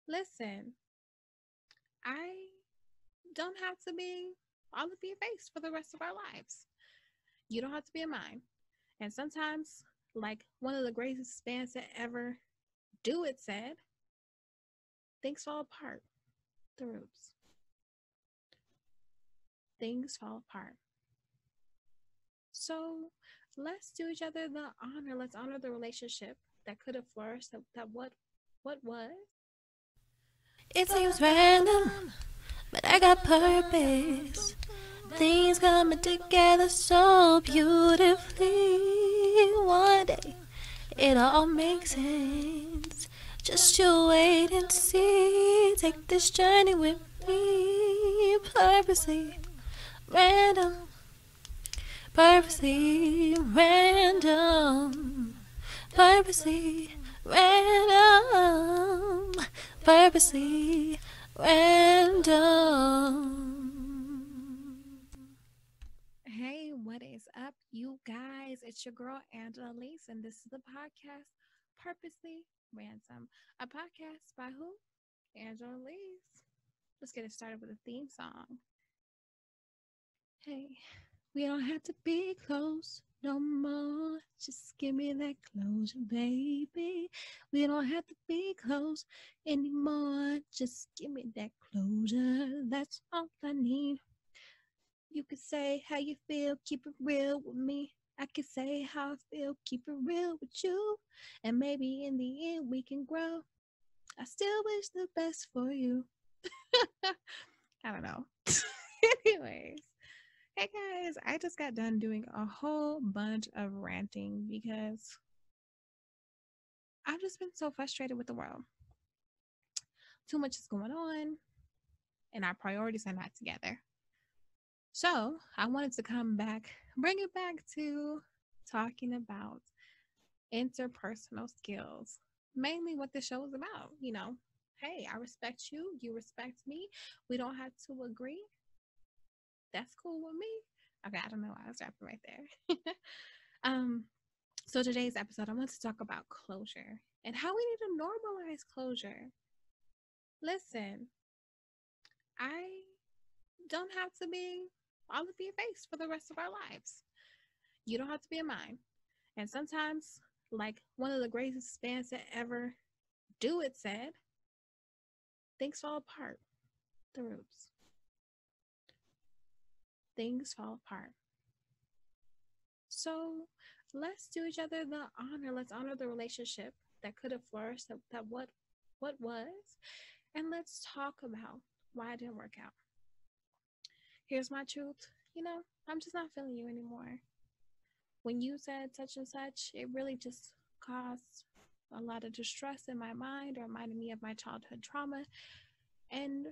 Listen, I don't have to be all of your face for the rest of our lives. You don't have to be in mine. And sometimes, like one of the greatest bands that ever do it said, things fall apart. The roots. Things fall apart. So let's do each other the honor. Let's honor the relationship that could have flourished, that what was. It seems random, but I got purpose. Things coming together so beautifully. One day, it all makes sense. Just you wait and see. Take this journey with me. Purposely random, purposely random, purposely random, purposely random. Hey, what is up, you guys? It's your girl Angela Alise, and this is the podcast Purposely Ransom, a podcast by who? Angela Alise. Let's get it started with a theme song. Hey, we don't have to be close no more. Just give me that closure, baby. We don't have to be close anymore. Just give me that closure. That's all I need. You could say how you feel, keep it real with me. I could say how I feel, keep it real with you. And maybe in the end we can grow. I still wish the best for you. I don't know. Anyways, hey guys, I just got done doing a whole bunch of ranting because I've just been so frustrated with the world. Too much is going on, and our priorities are not together. So I wanted to come back, bring it back to talking about interpersonal skills, mainly what the show is about. Hey, I respect you, you respect me. We don't have to agree. That's cool with me. Okay, I don't know why I was rapping right there. um, so today's episode, I want to talk about closure and how we need to normalize closure. Listen, I don't have to be all of your face for the rest of our lives. You don't have to be in mine. And sometimes, like one of the greatest bands that ever do it said, things fall apart. The roots. Things fall apart. So let's do each other the honor. Let's honor the relationship that could have flourished, that what was, and let's talk about why it didn't work out. Here's my truth. I'm just not feeling you anymore. When you said such and such, it really just caused a lot of distress in my mind or reminded me of my childhood trauma. And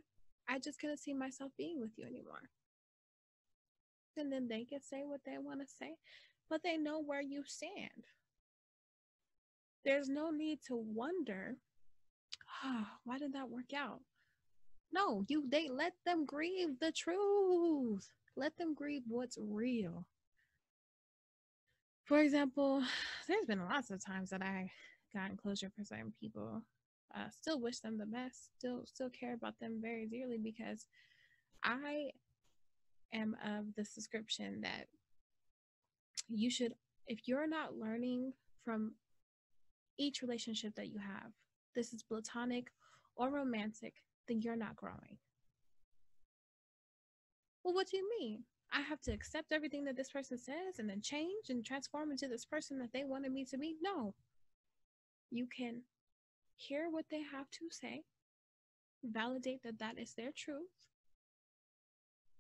I just couldn't see myself being with you anymore. And then they can say what they want to say, but they know where you stand. There's no need to wonder, oh, why did that work out? No, they let them grieve the truth. Let them grieve what's real. For example, there's been lots of times that I gotten closure for certain people. Still wish them the best. Still care about them very dearly because I am of the subscription that you should, if you're not learning from each relationship that you have, this is platonic or romantic, then you're not growing. Well, what do you mean? I have to accept everything that this person says and then change and transform into this person that they wanted me to be? No. You can hear what they have to say, validate that that is their truth.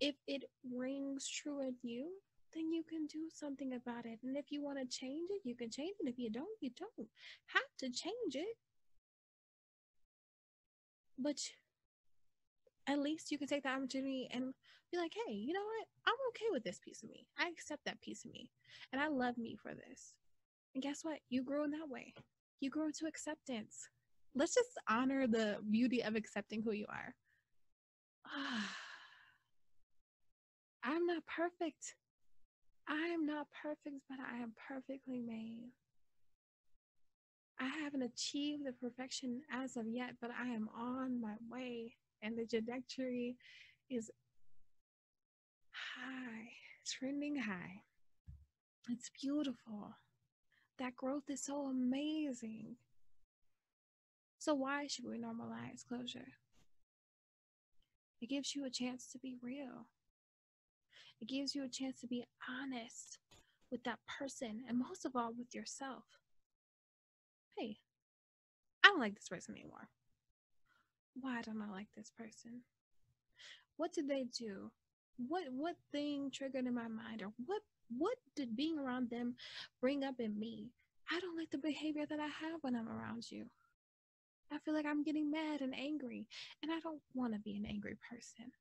If it rings true in you, then you can do something about it. And if you want to change it, you can change it. If you don't, you don't have to change it. But at least you can take the opportunity and be like, hey, you know what? I'm okay with this piece of me. I accept that piece of me. And I love me for this. And guess what? You grew in that way. You grew into acceptance. Let's just honor the beauty of accepting who you are. I'm not perfect. I am not perfect, but I am perfectly made. I haven't achieved the perfection as of yet, but I am on my way, and the trajectory is high, trending high. It's beautiful. That growth is so amazing. So, why should we normalize closure? It gives you a chance to be real, it gives you a chance to be honest with that person, and most of all, with yourself. Hey, I don't like this person anymore. Why don't I like this person? What did they do? What thing triggered in my mind, or what did being around them bring up in me? I don't like the behavior that I have when I'm around you. I feel like I'm getting mad and angry, and I don't want to be an angry person.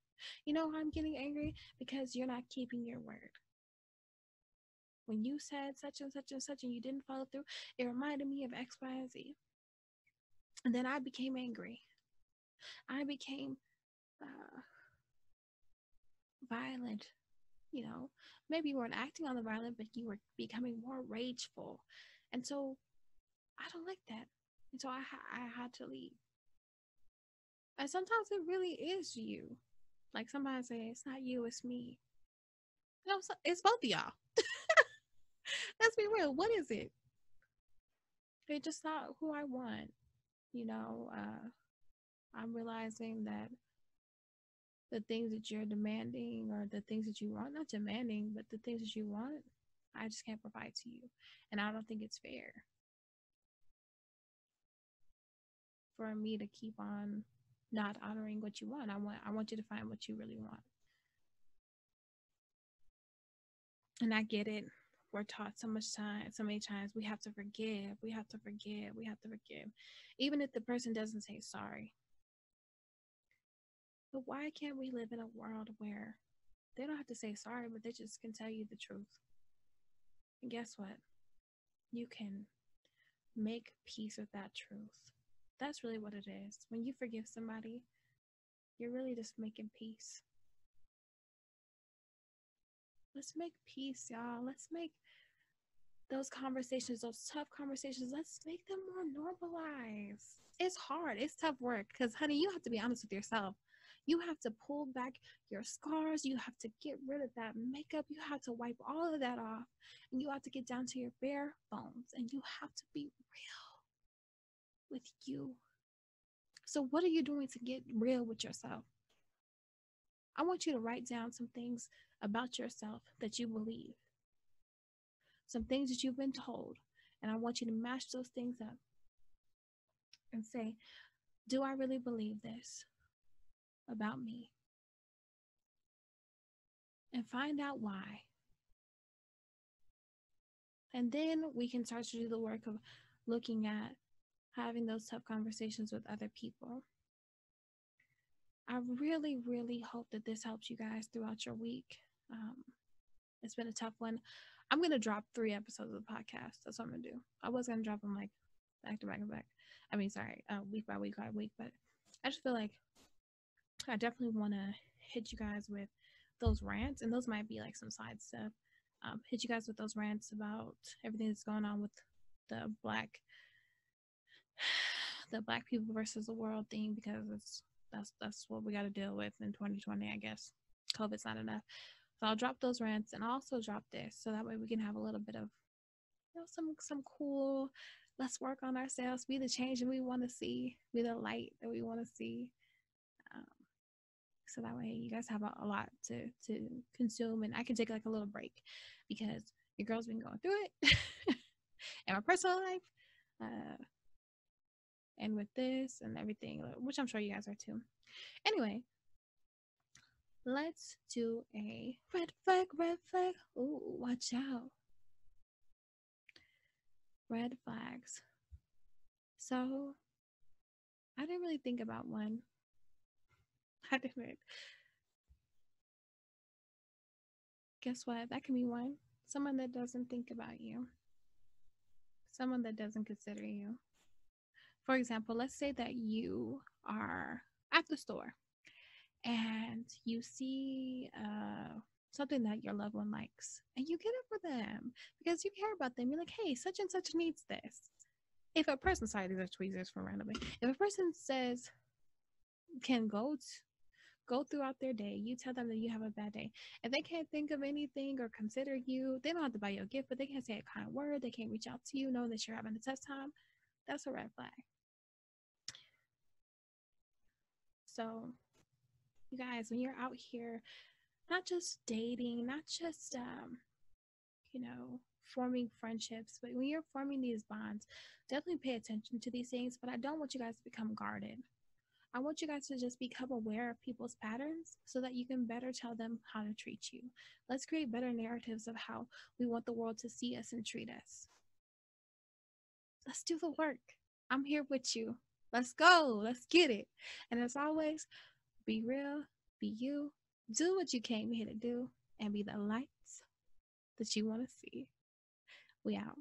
You know, I'm getting angry because you're not keeping your word. When you said such and such and such and you didn't follow through, it reminded me of X, Y, and Z. And then I became angry. I became uh, violent. You know, maybe you weren't acting on the violent, but you were becoming more rageful. And so I don't like that. And so I had to leave. And sometimes it really is you. Like somebody say, it's not you, it's me. No, it's both of y'all. Let's be real. What is it? They're just not who I want. You know, I'm realizing that the things that you're demanding, or the things that you want, not demanding, but the things that you want, I just can't provide to you. And I don't think it's fair for me to keep on not honoring what you want. I want you to find what you really want. And I get it. We're taught so many times, we have to forgive, we have to forgive, we have to forgive. Even if the person doesn't say sorry. But why can't we live in a world where they don't have to say sorry, but they just can tell you the truth? And guess what? You can make peace with that truth. That's really what it is. When you forgive somebody, you're really just making peace. Let's make peace, y'all. Let's make those conversations, those tough conversations, let's make them more normalized. It's hard. It's tough work because, honey, you have to be honest with yourself. You have to pull back your scars. You have to get rid of that makeup. You have to wipe all of that off. And you have to get down to your bare bones. And you have to be real with you. So, what are you doing to get real with yourself? I want you to write down some things about yourself that you believe, some things that you've been told. And I want you to match those things up and say, do I really believe this about me? And find out why. And then we can start to do the work of looking at having those tough conversations with other people. I really, really hope that this helps you guys throughout your week. It's been a tough one. I'm going to drop 3 episodes of the podcast. That's what I'm going to do. I was going to drop them like back to back to back. I mean, sorry, week by week by week. But I just feel like I definitely want to hit you guys with those rants. And those might be like some side stuff. Hit you guys with those rants about everything that's going on with the black people versus the world thing, because that's what we got to deal with in 2020, I guess. COVID's not enough. So I'll drop those rants, and I'll also drop this so that way we can have a little bit of, you know, some cool, let's work on ourselves, be the change that we want to see, be the light that we want to see. So that way you guys have a lot to consume, and I can take like a little break because your girl's been going through it in my personal life. And with this and everything, which I'm sure you guys are too. Anyway, let's do a red flag, red flag. Ooh, watch out. Red flags. So, I didn't really think about one. I didn't. Guess what? That can be one. Someone that doesn't think about you. Someone that doesn't consider you. For example, let's say that you are at the store and you see something that your loved one likes, and you get it for them because you care about them. You're like, hey, such and such needs this. If a person, sorry, these are tweezers from randomly. If a person says can go throughout their day, you tell them that you have a bad day. If they can't think of anything or consider you, they don't have to buy you a gift, but they can't say a kind word. They can't reach out to you, know that you're having a tough time. That's a red flag. So, you guys, when you're out here, not just dating, not just forming friendships, but when you're forming these bonds, definitely pay attention to these things. But I don't want you guys to become guarded. I want you guys to just become aware of people's patterns so that you can better tell them how to treat you. Let's create better narratives of how we want the world to see us and treat us. Let's do the work. I'm here with you. Let's go. Let's get it. And as always, be real, be you, do what you came here to do, and be the lights that you want to see. We out.